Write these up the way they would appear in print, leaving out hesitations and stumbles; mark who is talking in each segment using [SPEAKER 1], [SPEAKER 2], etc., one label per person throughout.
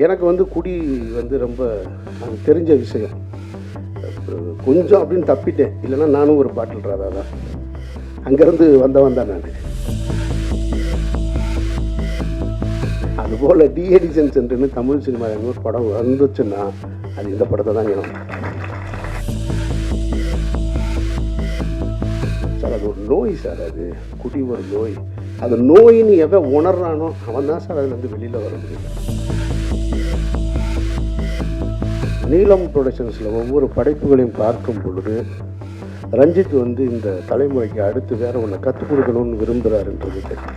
[SPEAKER 1] எனக்கு வந்து குடி வந்து ரொம்ப எனக்கு தெரிஞ்ச விஷயம். கொஞ்சம் அப்படின்னு தப்பிட்டேன், இல்லைன்னா நானும் ஒரு பாட்டில் ராதா தான். அங்கேருந்து வந்தவன் தான் நான். அதுபோல் டி எடிசன் சென்டர்னு தமிழ் சினிமா ஒரு படம் வந்துச்சுன்னா அது இந்த படத்தை தான் வேணும் சார். அது ஒரு நோய் சார், அது குடி ஒரு நோய். அது நோயின்னு எவன் உணர்றானோ அவன் தான் சார் அதுலேருந்து வெளியில் வர முடியும். நீலம் ப்ரொடக்ஷன்ஸில் ஒவ்வொரு படைப்புகளையும் பார்க்கும் பொழுது ரஞ்சித் வந்து இந்த தலைமுறைக்கு அடுத்து வேற ஒன்று கற்றுக் கொடுக்கணும்னு விரும்புகிறாருன்றது தெரியும்.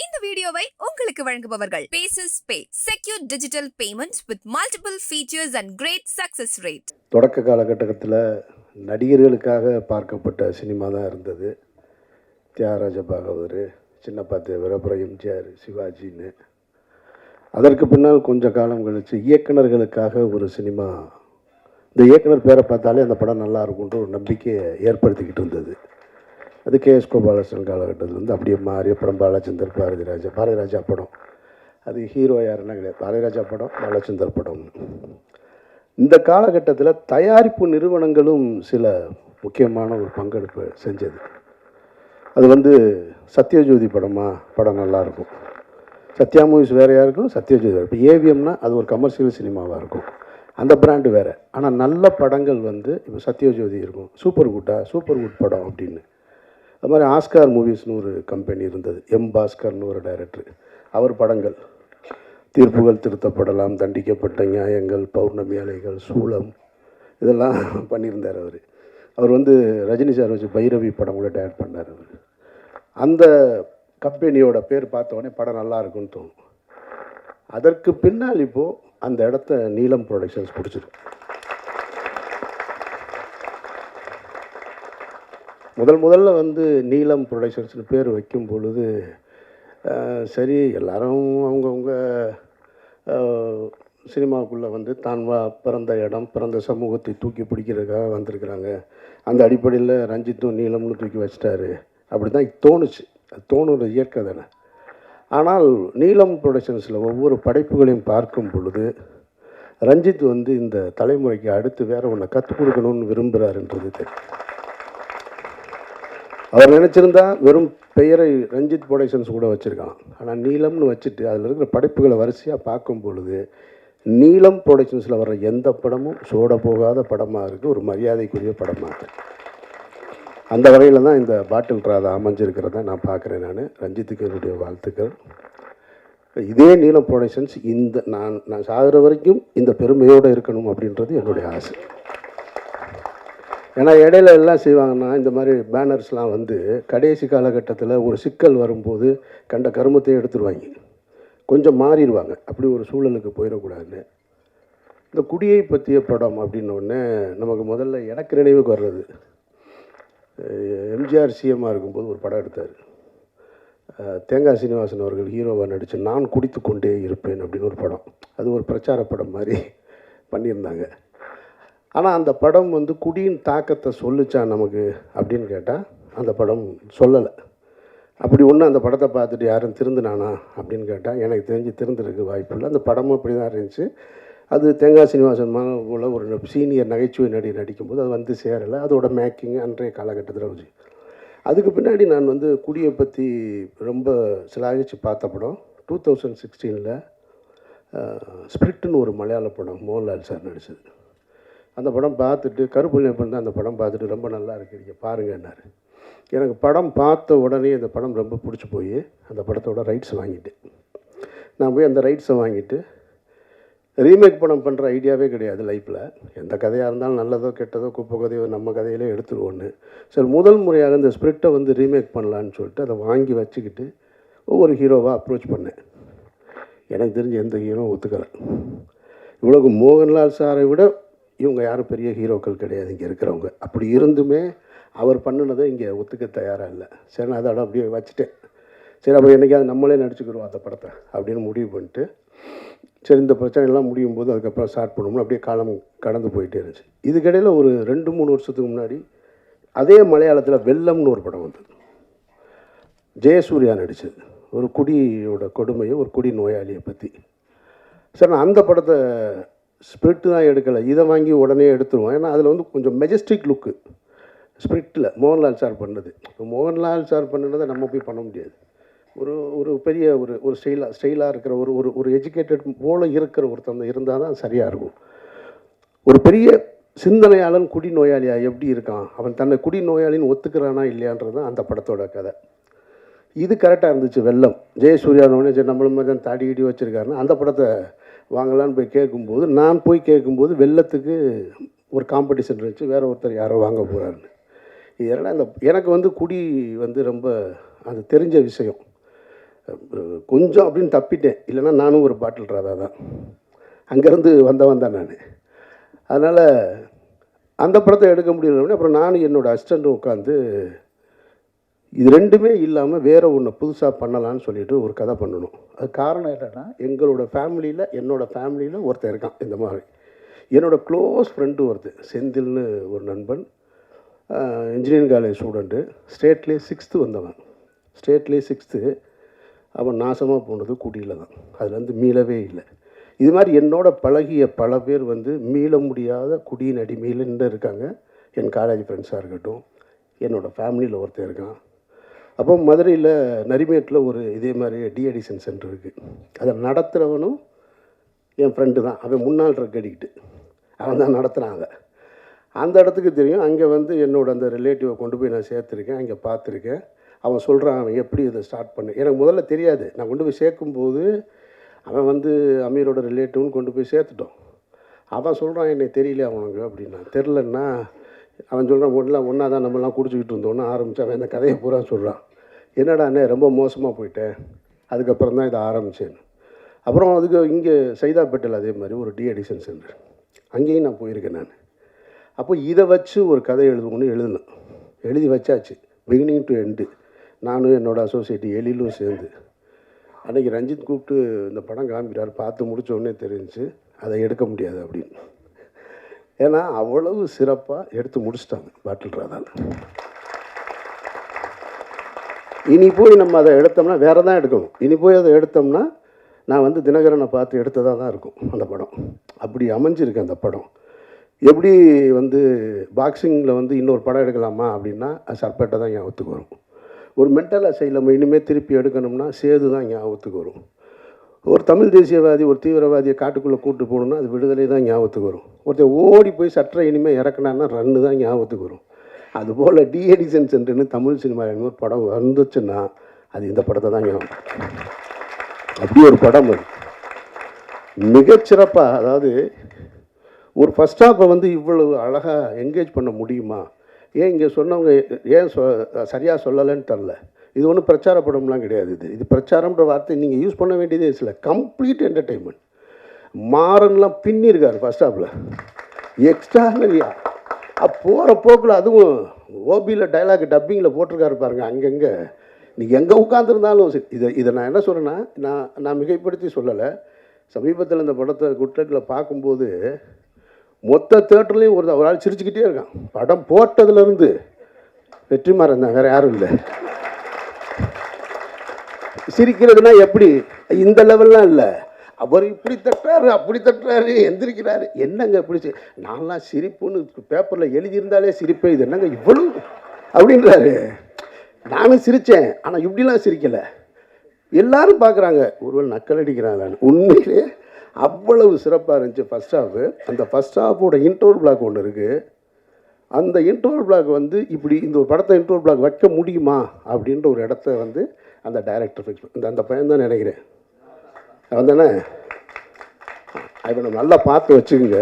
[SPEAKER 2] இந்த வீடியோவை உங்களுக்கு வழங்குபவர்கள் Paces Pay, secure digital payments with multiple features and great success rate.
[SPEAKER 1] தொடக்க காலகட்டத்தில் நடிகர்களுக்காக பார்க்கப்பட்ட சினிமா தான் இருந்தது. தியாகராஜ பாகவதர், சின்னப்பா தேவர், அப்புறம் எம்ஜிஆர், சிவாஜின்னு. அதற்கு பின்னால் கொஞ்ச காலம் கழித்து இயக்குநர்களுக்காக ஒரு சினிமா, இந்த இயக்குனர் பேரை பார்த்தாலே அந்த படம் நல்லா இருக்கும்ன்ற ஒரு நம்பிக்கையை ஏற்படுத்திக்கிட்டு இருந்தது. அது கேஎஸ் கோபாலகிருஷ்ணன் காலகட்டத்தில் வந்து அப்படியே மாறிய படம் பாலச்சந்தர், பாரதிராஜா படம். அது ஹீரோ யாருன்னா கிடையாது, பாரதிராஜா படம், பாலச்சந்தர் படம். இந்த காலகட்டத்தில் தயாரிப்பு நிறுவனங்களும் சில முக்கியமான ஒரு பங்கெடுப்பு செஞ்சது. அது வந்து சத்யஜோதி படம் நல்லாயிருக்கும். சத்யா மூவிஸ் வேறையாக இருக்கும், சத்யஜோதி வேறு. இப்போ ஏவிஎம்னா அது ஒரு கமர்ஷியல் சினிமாவாக இருக்கும், அந்த பிராண்டு வேறு. ஆனால் நல்ல படங்கள் வந்து இப்போ சத்யஜோதி இருக்கும், சூப்பர் குட் படம் அப்படின்னு. அது மாதிரி ஆஸ்கார் மூவிஸ்னு ஒரு கம்பெனி இருந்தது, எம் பாஸ்கர்னு ஒரு டைரக்டர். அவர் படங்கள் தீர்ப்புகள் திருத்தப்படலாம், தண்டிக்கப்பட்ட நியாயங்கள், பௌர்ணமி அலைகள், சூளம், இதெல்லாம் பண்ணியிருந்தார் அவர். அவர் வந்து ரஜினி சார் வச்சு பைரவி படம் கூட டைரக்ட் பண்ணார் அவர். அந்த கம்பெனியோட பேர் பார்த்தோன்னே படம் நல்லா இருக்குன்னு தோணும். அதற்கு பின்னால் இப்போது அந்த இடத்த நீலம் ப்ரொடக்ஷன்ஸ் பிடிச்சிருக்கு. முதல்ல வந்து நீலம் ப்ரொடக்ஷன்ஸ்னு பேர் வைக்கும் பொழுது சரி, எல்லாரும் அவங்கவுங்க சினிமாவுக்குள்ளே வந்து தான் பிறந்த இடம், பிறந்த சமூகத்தை தூக்கி பிடிக்கிறதுக்காக வந்திருக்கிறாங்க. அந்த அடிப்படையில் ரஞ்சித்தும் நீலம்னு தூக்கி வச்சிட்டாரு, அப்படி தான் தோணுச்சு. அது தோணுற இயற்கை தானே. ஆனால் நீலம் ப்ரொடக்ஷன்ஸில் ஒவ்வொரு படைப்புகளையும் பார்க்கும் பொழுது ரஞ்சித் வந்து இந்த தலைமுறைக்கு அடுத்து வேற ஒன்று கற்றுக் கொடுக்கணும்னு விரும்புகிறாருன்றது தெரியும். அவர் நினச்சிருந்தா வெறும் பெயரை ரஞ்சித் ப்ரொடக்ஷன்ஸ் கூட வச்சுருக்கலாம். ஆனால் நீலம்னு வச்சுட்டு அதில் இருக்கிற படைப்புகளை வரிசையாக பார்க்கும் பொழுது நீலம் ப்ரொடக்ஷன்ஸில் வர்ற எந்த படமும் சோட போகாத படமாக இருக்குது, ஒரு மரியாதைக்குரிய படமாக இருக்குது. அந்த வகையில் தான் இந்த பாட்டில் ராதா அமைஞ்சிருக்கிறத நான் பார்க்குறேன். ரஞ்சித்துக்கு என்னுடைய வாழ்த்துக்கள். இதே நீலம் ப்ரொடக்ஷன்ஸ் நான் சாகிற வரைக்கும் இந்த பெருமையோடு இருக்கணும் அப்படின்றது என்னுடைய ஆசை. ஏன்னா இடையில எல்லாம் செய்வாங்கன்னா இந்த மாதிரி பேனர்ஸ்லாம் வந்து கடைசி காலகட்டத்தில் ஒரு சிக்கல் வரும்போது கண்ட கருமத்தையும் எடுத்துருவாங்க, கொஞ்சம் மாறிடுவாங்க. அப்படி ஒரு சூழலுக்கு போயிடக்கூடாதுன்னு இந்த குடியை பற்றிய படம் அப்படின்னோடனே நமக்கு முதல்ல எனக்கு நினைவுக்கு வர்றது, எம்ஜிஆர் சிஎம்மாக இருக்கும்போது ஒரு படம் எடுத்தார். தேங்காய் சீனிவாசன் அவர்கள் ஹீரோவாக நடித்து நான் குடித்து கொண்டே இருப்பேன் அப்படின்னு ஒரு படம். அது ஒரு பிரச்சார படம் மாதிரி பண்ணியிருந்தாங்க. ஆனால் அந்த படம் வந்து குடியின் தாக்கத்தை சொல்லிச்சா நமக்கு அப்படின்னு கேட்டால் அந்த படம் சொல்லலை. அப்படி ஒன்று அந்த படத்தை பார்த்துட்டு யாரும் திருந்தினானா அப்படின்னு கேட்டால் எனக்கு தெரிஞ்சு திருந்துறதுக்கு வாய்ப்பு இல்லை. அந்த படமும் அப்படி தான் இருந்துச்சு. அது தேங்காய் சீனிவாசன் போல் ஒரு சீனியர் நகைச்சுவை நடிக்கும்போது அது வந்து சேரலை. அதோட மேக்கிங் அன்றைய காலகட்டத்தில் வச்சு. அதுக்கு பின்னாடி நான் வந்து குடியை பற்றி ரொம்ப சிலாகிச்சு பார்த்த படம் 2016 ஸ்பிரிட்னு ஒரு மலையாள படம், மோகன்லால் சார் நடித்தது. அந்த படம் பார்த்துட்டு கருப்புள்ளியப்பன் தான் அந்த படம் பார்த்துட்டு ரொம்ப நல்லா இருக்கிறீங்க பாருங்கன்னாரு. எனக்கு படம் பார்த்த உடனே அந்த படம் ரொம்ப பிடிச்சி போய் அந்த படத்தோட ரைட்ஸ் வாங்கிட்டேன். நான் போய் அந்த ரைட்ஸை வாங்கிட்டு ரீமேக் படம் பண்ணுற ஐடியாவே கிடையாது லைஃப்பில். எந்த கதையாக இருந்தாலும் நல்லதோ கெட்டதோ குப்பை கதையோ நம்ம கதையிலே எடுத்துருவோன்னு சரி முதல் முறையாக இந்த ஸ்பிரிட்டை வந்து ரீமேக் பண்ணலான்னு சொல்லிட்டு அதை வாங்கி வச்சுக்கிட்டு ஒவ்வொரு ஹீரோவாக அப்ரோச் பண்ணேன். எனக்கு தெரிஞ்ச எந்த ஹீரோ ஒத்துக்கலை. இவ்வளவு மோகன்லால் சாரை விட இவங்க யாரும் பெரிய ஹீரோக்கள் கிடையாது இங்கே இருக்கிறவங்க. அப்படி இருந்துமே அவர் பண்ணினதை இங்கே ஒத்துக்க தயாராக இல்லை. சரி நான் அதை அப்படியே வச்சுட்டேன். சரி அப்போ என்றைக்காவது நம்மளே நடிச்சுக்கிடுவோம் அந்த படத்தை அப்படின்னு முடிவு பண்ணிட்டு சரி இந்த பிரச்சனைலாம் முடியும் போது அதுக்கப்புறம் ஸ்டார்ட் பண்ணணும்னு அப்படியே காலம் கடந்து போயிட்டே இருந்துச்சு. இதுக்கிடையில் ஒரு 2-3 வருஷத்துக்கு முன்னாடி அதே மலையாளத்தில் வெள்ளம்னு ஒரு படம் வந்தது, ஜெயசூர்யா நடித்தது. ஒரு குடியோட கொடுமையை, ஒரு குடி நோயாளியை பற்றி. சார் நான் அந்த படத்தை ஸ்பிரிட்டு தான் எடுக்கலை, இதை வாங்கி உடனே எடுத்துருவோம். ஏன்னா அதில் வந்து கொஞ்சம் மெஜஸ்டிக் லுக்கு ஸ்பிரிட்டில் மோகன்லால் சார் பண்ணது. இப்போ மோகன்லால் சார் பண்ணுறதை நம்ம போய் பண்ண முடியாது. ஒரு ஒரு பெரிய ஒரு ஸ்டைலாக இருக்கிற ஒரு எஜுகேட்டட் போல் இருக்கிற ஒருத்தன் இருந்தால் தான் சரியாக இருக்கும். ஒரு பெரிய சிந்தனையாளன் குடி நோயாளியாக எப்படி இருக்கான், அவன் தன்னை குடி நோயாளின்னு ஒத்துக்கிறானா இல்லையான்றது தான் அந்த படத்தோட கதை. இது கரெக்டாக இருந்துச்சு. வெள்ளம் ஜெயசூர்யானோடனே சரி நம்மளும் மாதிரி தான் தாடி கிடி வச்சுருக்காருன்னா அந்த படத்தை வாங்கலான்னு போய் கேட்கும்போது, நான் போய் கேட்கும்போது வெள்ளத்துக்கு ஒரு காம்படிஷன் இருந்துச்சு, வேறு ஒருத்தர் யாரோ வாங்க போகிறாருன்னு. இதெல்லாம் எனக்கு வந்து குடி வந்து ரொம்ப அது தெரிஞ்ச விஷயம். கொஞ்சம் அப்படின்னு தப்பிட்டேன், இல்லைன்னா நானும் ஒரு பாட்டில் ராதா தான், அங்கேருந்து வந்தவன் தான் நான். அதனால் அந்த படத்தை எடுக்க முடியல. அப்புறம் நானும் என்னோடய அசிஸ்டண்ட்டும் உட்காந்து இது ரெண்டுமே இல்லாமல் வேறு ஒன்று புதுசாக பண்ணலான்னு சொல்லிட்டு ஒரு கதை பண்ணணும். அது காரணம் என்னென்னா, எங்களோட ஃபேமிலியில் என்னோடய ஃபேமிலியில் ஒருத்தர் இருக்கான் இந்த மாதிரி. என்னோடய க்ளோஸ் ஃப்ரெண்டு ஒருத்தர் செந்தில்னு ஒரு நண்பன், இன்ஜினியரிங் காலேஜ் ஸ்டூடெண்ட்டு, ஸ்டேட்லேயே 6th வந்தவன். ஸ்டேட்லேயே 6th. அவன் நாசமாக போனது குடியில் தான், அதுலேருந்து மீளவே இல்லை. இது மாதிரி என்னோட பழகிய பல பேர் வந்து மீள முடியாத குடியின் அடிமையில் நின்று இருக்காங்க. என் காலேஜ் ஃப்ரெண்ட்ஸாக இருக்கட்டும், என்னோடய ஃபேமிலியில் ஒருத்தர் இருக்கான். அப்போ மதுரையில் நரிமேட்டில் ஒரு இதே மாதிரி டிஅடிக்ஷன் சென்டர் இருக்குது. அதை நடத்துகிறவனும் என் ஃப்ரெண்டு தான். அவன் முன்னாள் ட்ரக் அடிக்ட்டு, அவன் தான் நடத்துகிறான். அதை அந்த இடத்துக்கு தெரியும். அங்கே வந்து என்னோடய அந்த ரிலேட்டிவை கொண்டு போய் நான் சேர்த்துருக்கேன், அங்கே பார்த்துருக்கேன். அவன் சொல்கிறான் அவன் எப்படி இதை ஸ்டார்ட் பண்ணு. எனக்கு முதல்ல தெரியாது. நான் கொண்டு போய் சேர்க்கும்போது அவன் வந்து அமீரோட ரிலேட்டிவ்னு கொண்டு போய் சேர்த்துட்டோம். அவன் சொல்கிறான் என்னை தெரியல அவனுக்கு அப்படின்னா. தெரிலன்னா அவன் சொல்கிறான் ஒன்றா தான் நம்மளாம் குடிச்சிக்கிட்டு இருந்தோன்னு ஆரம்பித்து அவன் இந்த கதையை பூரா சொல்கிறான். என்னடா அண்ணே ரொம்ப மோசமாக போயிட்டேன், அதுக்கப்புறம் தான் இதை ஆரம்பித்தேன். அப்புறம் அதுக்கு இங்கே சைதாப்பேட்டையில் அதே மாதிரி ஒரு டிஅடிக்ஷன் சென்டர், அங்கேயும் நான் போயிருக்கேன் நான். அப்போ இதை வச்சு ஒரு கதை எழுதினேன். எழுதி வச்சாச்சு, பிகினிங் டு எண்டு. நானும் என்னோடய அசோசியேட் எழிலும் சேர்ந்து. அன்றைக்கி ரஞ்சித் கூப்பிட்டு இந்த படம் காமிக்கிறார், பார்த்து முடித்தோடனே தெரிஞ்சு அதை எடுக்க முடியாது அப்படின்னு. ஏன்னா அவ்வளவு சிறப்பாக எடுத்து முடிச்சிட்டாங்க பாட்டில் ராதாவில். இனி போய் நம்ம அதை எடுத்தோம்னா வேறு தான் எடுக்கணும். இனி போய் அதை எடுத்தோம்னா நான் வந்து தினகரனை பார்த்து எடுத்ததாக தான் இருக்கும் அந்த படம். அப்படி அமைஞ்சிருக்கு அந்த படம். எப்படி வந்து பாக்ஸிங்கில் வந்து இன்னொரு படம் எடுக்கலாமா அப்படின்னா அது சர்பேட்டை தான் ஞாபகத்துக்கு வரும். ஒரு மென்டல் அசைலம் இனிமேல் திருப்பி எடுக்கணும்னா சேது தான் ஞாபகத்துக்கு வரும். ஒரு தமிழ் தேசியவாதி ஒரு தீவிரவாதியை காட்டுக்குள்ளே கூப்பிட்டு போகணுன்னா அது விடுதலை தான் ஞாபகத்துக்கு வரும். ஒருத்தர் ஓடி போய் சற்றை இனிமேல் இறக்குனான்னா ரன்னு தான் ஞாபகத்துக்கு வரும். அதுபோல் டிஅடிக்ஷன் சென்டர்னு தமிழ் சினிமாவில் ஒரு படம் வந்துச்சுன்னா அது இந்த படத்தை தான் ஞாபகம். அப்படி ஒரு படம் அது மிகச்சிறப்பாக. அதாவது ஒரு ஃபஸ்ட் ஹாஃபை வந்து இவ்வளவு அழகாக என்கேஜ் பண்ண முடியுமா? ஏன் இங்கே சொன்னவங்க ஏன் சரியாக சொல்லலைன்னு தெரில. இது ஒன்றும் பிரச்சார படம்லாம் கிடையாது. இது பிரச்சாரம்ன்ற வார்த்தை நீங்கள் யூஸ் பண்ண வேண்டியதே இல்லை. Complete entertainment. மாறன்லாம் பின்னிருக்காரு ஃபஸ்ட் ஹாஃபில் எக்ஸ்ட்ரானரியாக. போகிற போக்கில் அதுவும் ஓபியில் டைலாக் டப்பிங்கில் போட்டிருக்காரு பாருங்கள். அங்கங்கே நீங்கள் எங்கே உட்காந்துருந்தாலும் சரி. இதை நான் என்ன சொல்கிறேன்னா, நான் மிகைப்படுத்தி சொல்லலை. சமீபத்தில் இந்த படத்தை குட்லக்கில் பார்க்கும்போது மொத்த தேட்டர்லேயும் ஒரு ஆள் சிரிச்சுக்கிட்டே இருக்கான். படம் போட்டதுலேருந்து வெற்றிமாறன் தான், வேறு யாரும் இல்லை. சிரிக்கிறதுனா எப்படி இந்த லெவல்லாம் இல்லை. அவர் இப்படி தட்டுறாரு அப்படி தட்டுறாரு எந்திரிக்கிறாரு. என்னங்க இப்படி நான்லாம் சிரிப்புன்னு பேப்பரில் எழுதியிருந்தாலே சிரிப்பே, இது என்னங்க இவ்வளவு அப்படின்றாரு. நானும் சிரித்தேன், ஆனால் இப்படிலாம் சிரிக்கலை. எல்லாரும் பார்க்குறாங்க, ஒருவேளை நக்கல் அடிக்கிறாங்க. உண்மையிலே அவ்வளவு சிறப்பாக இருந்துச்சு ஃபஸ்ட் ஹாஃபு. அந்த ஃபஸ்ட் ஹாஃபோட இன்ட்ரோல் பிளாக் ஒன்று இருக்குது. அந்த இன்ட்ரோல் பிளாக் வந்து இப்படி இந்த ஒரு படத்தை இன்ட்ரோல் பிளாக் வைக்க முடியுமா அப்படின்ற ஒரு இடத்த வந்து அந்த டைரக்டர் ஃபிக்ஸ் பண்ண அந்த பையன் தான் நினைக்கிறேன். அவன் தானே? அவனை நல்லா பார்த்து வச்சுக்கோங்க.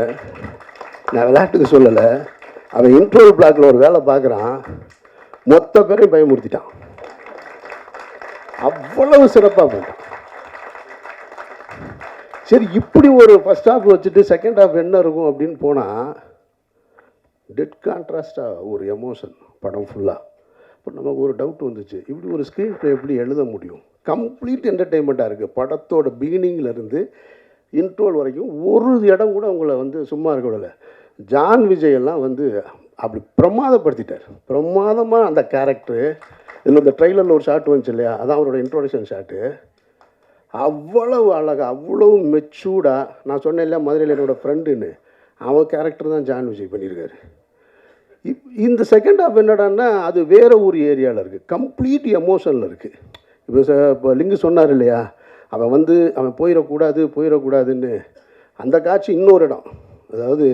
[SPEAKER 1] நான் விளையாட்டுக்கு சொல்லலை. அவன் இன்ட்ரோல் பிளாக்கில் ஒரு வேலை பார்க்குறான், மொத்த பேரையும் பயமுறுத்திட்டான். அவ்வளவு சிறப்பாக போட்டான். சரி, இப்படி ஒரு ஃபஸ்ட் ஹாஃப் வச்சுட்டு செகண்ட் ஹாஃப் என்ன இருக்கும் அப்படின்னு போனால் டெட் கான்ட்ராஸ்டாக ஒரு எமோஷன் படம் ஃபுல்லாக. இப்போ நமக்கு ஒரு டவுட் வந்துச்சு, இப்படி ஒரு ஸ்க்ரீன் ப்ளே எப்படி எழுத முடியும்? கம்ப்ளீட் என்டர்டெயின்மெண்ட்டாக இருக்குது. படத்தோட பிகினிங்லேருந்து இன்ட்ரோல் வரைக்கும் ஒரு இடம் கூட உங்களை வந்து சும்மா இருக்க விடலை. ஜான் விஜய் எல்லாம் வந்து அப்படி பிரமாதப்படுத்திட்டார். பிரமாதமாக அந்த கேரக்டரு இதில் இந்த ட்ரெய்லரில் ஒரு ஷாட் வந்துச்சு இல்லையா, அதான் அவரோட இன்ட்ரோடக்ஷன் ஷாட்டு. அவ்வளவு அழகாக, அவ்வளவு மெச்சூர்டாக, நான் சொன்னேன் இல்லையா மதுரையில் என்னோடய ஃப்ரெண்டுன்னு, அவன் கேரக்டர் தான் ஜான் விஜய் பண்ணியிருக்காரு. இந்த செகண்ட் ஹாஃப் என்னடான்னா அது வேறு ஒரு ஏரியாவில் இருக்குது, கம்ப்ளீட் எமோஷனில் இருக்குது. இப்போ லிங்கு சொன்னார் இல்லையா, அவன் போயிடக்கூடாதுன்னு. அந்த காட்சி இன்னொரு இடம், அதாவது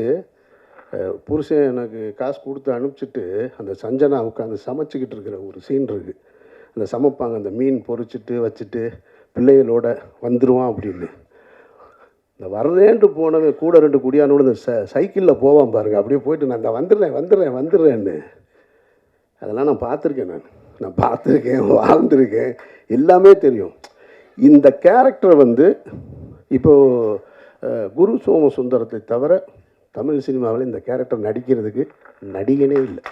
[SPEAKER 1] புருஷன் எனக்கு காசு கொடுத்து அனுப்பிச்சிட்டு அந்த சஞ்சனா உட்காந்து சமைச்சிக்கிட்டு இருக்கிற ஒரு சீன் இருக்குது. அந்த சமைப்பாங்க, அந்த மீன் பொரிச்சிட்டு வச்சுட்டு பிள்ளைகளோட வந்துடுவான் அப்படின்னு. இந்த வர்றேன்ட்டு போனவன் கூட 2 குடியானோட இந்த சைக்கிளில் போவான் பாருங்கள், அப்படியே போயிட்டு நான் இந்த வந்துடுறேன்னு. அதெல்லாம் நான் பார்த்துருக்கேன், வாழ்ந்துருக்கேன், எல்லாமே தெரியும். இந்த கேரக்டர் இப்போது குரு சோமசுந்தரத்தை தவிர தமிழ் சினிமாவில் இந்த கேரக்டர் நடிக்கிறதுக்கு நடிகனே இல்லை.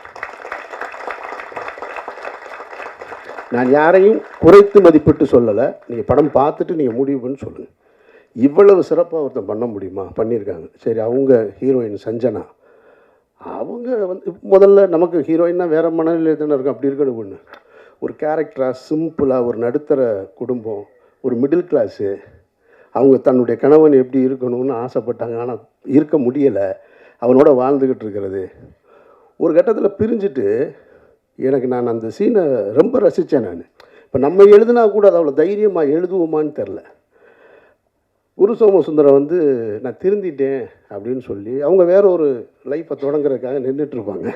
[SPEAKER 1] நான் யாரையும் குறைத்து மதிப்பிட்டு சொல்லலை, நீங்கள் படம் பார்த்துட்டு நீங்கள் முடிவு பண்ணி சொல்லுங்கள். இவ்வளவு சிறப்பாக ஒருத்தன் பண்ண முடியுமா? பண்ணியிருக்காங்க. சரி, அவங்க ஹீரோயின் சஞ்சனா, அவங்க முதல்ல நமக்கு ஹீரோயின்னா வேறு மனநிலையில் தானே இருக்கும், அப்படி இருக்கணும். ஒன்று ஒரு கேரக்டராக சிம்பிளாக ஒரு நடுத்தர குடும்பம், ஒரு மிடில் கிளாஸு, அவங்க தன்னுடைய கணவன் எப்படி இருக்கணும்னு ஆசைப்பட்டாங்க, ஆனால் இருக்க முடியலை, அவனோட வாழ்ந்துக்கிட்டு இருக்கிறது. ஒரு கட்டத்தில் பிரிஞ்சுட்டு நான் அந்த சீனை ரொம்ப ரசித்தேன். இப்போ நம்ம எழுதுனா கூட அது அவ்வளோ தைரியமாக எழுதுவோமான்னு தெரில. குரு சோமசுந்தரம் நான் திருந்திட்டேன் அப்படின்னு சொல்லி அவங்க வேற ஒரு லைஃப்பை தொடங்குறதுக்காக நின்றுட்டுருப்பாங்க.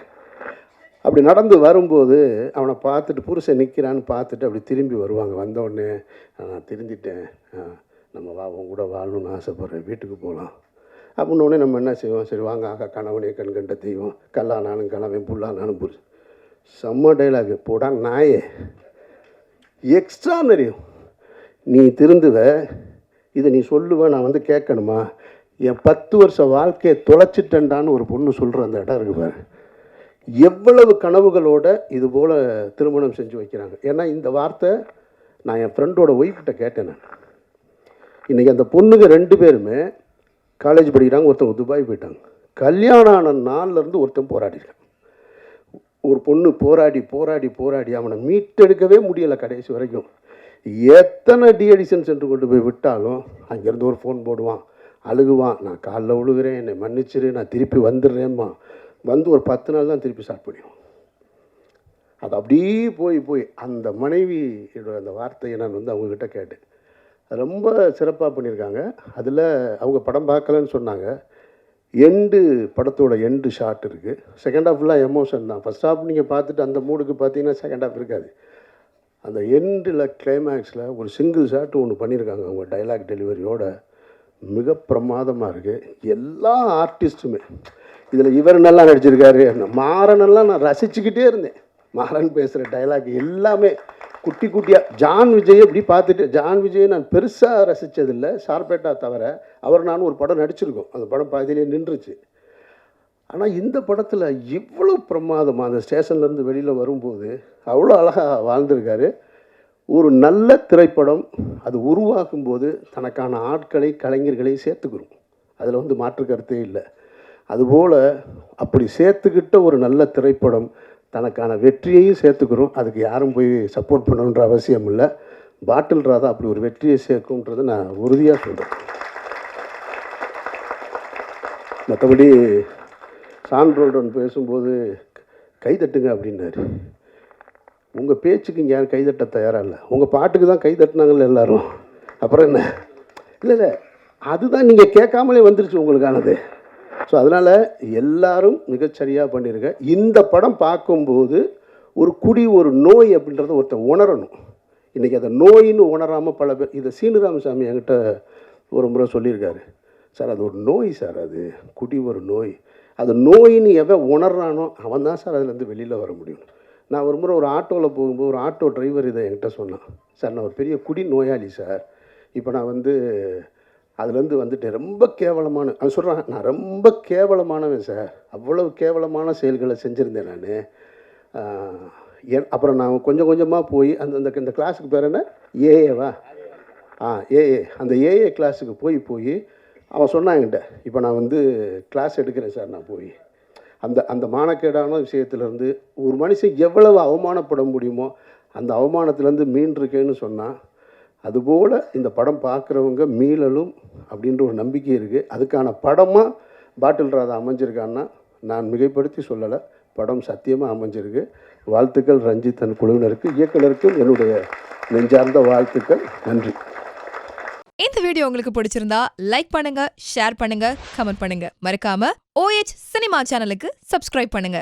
[SPEAKER 1] அப்படி நடந்து வரும்போது அவனை பார்த்துட்டு, புருஷன் நிற்கிறான்னு பார்த்துட்டு அப்படி திரும்பி வருவாங்க. வந்தோடனே நான் திருந்திட்டேன், நம்ம உன் கூட வாழணும்னு ஆசைப்பட்றேன், வீட்டுக்கு போகலாம் அப்படின்னோடனே நம்ம என்ன செய்வோம், சரி வாங்க ஆகா கணவனே கண்கண்ட தெய்வம், கல்லானாலும் கணவன் புல்லானாலும் புருஷன். செம்ம டைலாகு போடா நாயே, எக்ஸ்ட்ரானரியும். நீ திருந்துவ, இதை நீ சொல்லுவ, நான் கேட்கணுமா? என் 10 வருஷ வாழ்க்கையை தொலைச்சிட்டேன்டான்னு ஒரு பொண்ணு சொல்கிற அந்த இடம் இருக்கு பாரு. எவ்வளவு கனவுகளோட இது போல் திருமணம் செஞ்சு வைக்கிறாங்க. ஏன்னா இந்த வார்த்தை நான் என் ஃப்ரெண்டோட ஒய்ஃப்கிட்ட கேட்டேன். நான் இன்றைக்கி அந்த பொண்ணுங்க 2 பேருமே காலேஜ் படிக்கிறாங்க, ஒருத்தவங்க துபாய் போயிட்டாங்க. கல்யாணம் ஆன நாள்லேருந்து ஒருத்தன் போராடிருக்கான். ஒரு பொண்ணு போராடி அவனை மீட்டெடுக்கவே முடியலை கடைசி வரைக்கும். எத்தனை டிஎடிஷன் சென்டர் கொண்டு போய் விட்டாலும் அங்கேருந்து ஒரு ஃபோன் போடுவான், அழுகுவான், நான் காலைல விழுகிறேன், என்னை மன்னிச்சிரு, நான் திருப்பி வந்துடுறேம்மா. ஒரு 10 நாள் தான் திருப்பி ஸ்டார்ட் பண்ணிடுவோம். அது அப்படியே போய் அந்த மனைவியோட அந்த வார்த்தையை நான் அவங்கக்கிட்ட கேட்டேன். அது ரொம்ப சிறப்பாக பண்ணியிருக்காங்க. அதில் அவங்க படம் பார்க்கலன்னு சொன்னாங்க. படத்தோட எண்டு ஷாட் இருக்குது. செகண்ட் ஹாஃப் ஃபுல்லாக எமோஷன் தான். ஃபஸ்ட் ஹாஃப் நீங்கள் பார்த்துட்டு அந்த மூடுக்கு பார்த்தீங்கன்னா செகண்ட் ஹாஃப் இருக்காது. அந்த எண்டில் கிளைமேக்ஸில் ஒரு சிங்கிள் ஷாட் ஒன்று பண்ணியிருக்காங்க. அவங்க டைலாக் டெலிவரியோட மிக பிரமாதமாக இருக்குது. எல்லா ஆர்டிஸ்ட்டுமே இதில் இவர் நல்லா நடிச்சிருக்காரு. மாறனெல்லாம் நான் ரசிச்சுக்கிட்டே இருந்தேன். மாறன் பேசுகிற டைலாக் எல்லாமே குட்டி குட்டியாக. ஜான் விஜய் இப்படி பார்த்துட்டு, ஜான் விஜயை நான் பெருசாக ரசித்ததில்லை, ஷார்பேட்டா தவிர. அவர் நான் ஒரு படம் நடிச்சிருக்கோம், அந்த படம் பாதியிலே நின்றுச்சு. ஆனால் இந்த படத்தில் இவ்வளோ பிரமாதமாக அந்த ஸ்டேஷன்லேருந்து வெளியில் வரும்போது அவ்வளோ அழகாக வாழ்ந்திருக்காரு. ஒரு நல்ல திரைப்படம் அது உருவாக்கும்போது தனக்கான ஆட்களை, கலைஞர்களை சேர்த்துக்கிறோம். அதில் மாற்று கருத்தே இல்லை. அதுபோல் அப்படி சேர்த்துக்கிட்ட ஒரு நல்ல திரைப்படம் தனக்கான வெற்றியையும் சேர்த்துக்கிறோம். அதுக்கு யாரும் போய் சப்போர்ட் பண்ணணுன்ற அவசியம் இல்லை. பாட்டில் ராதா அப்படி ஒரு வெற்றியை சேர்க்கும்ன்றதை நான் உறுதியாக சொல்கிறேன். மற்றபடி சான்றோடன் பேசும்போது கைதட்டுங்க அப்படின்னாரு. உங்கள் பேச்சுக்கு இங்கே யாரும் கைதட்ட தயாராக இல்லை, உங்கள் பாட்டுக்கு தான் கைதட்டினாங்கல்ல எல்லோரும், அப்புறம் என்ன? இல்லை, அதுதான் நீங்கள் கேட்காமலே வந்துருச்சு உங்களுக்கானது. ஸோ அதனால் எல்லோரும் மிகச்சரியாக பண்ணியிருக்க. இந்த படம் பார்க்கும்போது ஒரு நோய் அப்படின்றத ஒருத்தர் உணரணும். இன்றைக்கி அதை நோயின்னு உணராமல் பல பேர், இதை சீனிராமசாமி என்கிட்ட ஒரு முறை சொல்லியிருக்காரு. சார் அது ஒரு நோய் சார், அது குடி ஒரு நோய். அது நோயின்னு எவன் உணர்றானோ அவன் தான் சார் அதுலேருந்து வெளியில் வர முடியும். நான் ஒரு முறை ஒரு ஆட்டோவில் போகும்போது ஒரு ஆட்டோ டிரைவர் இதை என்கிட்ட சொன்னான். சார் நான் ஒரு பெரிய குடி நோயாளி சார், இப்போ நான் அதுலேருந்து வந்துட்டேன், ரொம்ப கேவலமான, அவன் சொல்கிறான், நான் ரொம்ப கேவலமானவன் சார், அவ்வளவு கேவலமான செயல்களை செஞ்சுருந்தேன் நான். அப்புறம் நான் கொஞ்சம் கொஞ்சமாக போய் அந்த கிளாஸுக்கு பேர் என்ன, ஏஏவா? ஏஏ, அந்த ஏஏ கிளாஸுக்கு போய் அவன் சொன்னான் என்கிட்ட, இப்போ நான் கிளாஸ் எடுக்கிறேன் சார். நான் போய் அந்த மானக்கேடான விஷயத்துலேருந்து ஒரு மனுஷன் எவ்வளவு அவமானப்பட முடியுமோ அந்த அவமானத்துலேருந்து மீண்டிருக்கேன்னு சொன்னால், அதுபோல் இந்த படம் பார்க்குறவங்க மீளலும் அப்படின்ற ஒரு நம்பிக்கை இருக்குது. அதுக்கான படமாக பாட்டில் ராதா அமைஞ்சிருக்கான்னா நான் மிகைப்படுத்தி சொல்லலை, படம் சத்தியமாக அமைஞ்சிருக்கு. வாழ்த்துக்கள் ரஞ்சித் தன் குழுவினருக்கு, இயக்குனருக்கும் என்னுடைய நெஞ்சார்ந்த வாழ்த்துக்கள். நன்றி.
[SPEAKER 3] இந்த வீடியோ உங்களுக்கு பிடிச்சிருந்தா லைக் பண்ணுங்க, ஷேர் பண்ணுங்க, கமெண்ட் பண்ணுங்க. மறக்காம OH சினிமா சேனலுக்கு சப்ஸ்கிரைப் பண்ணுங்க.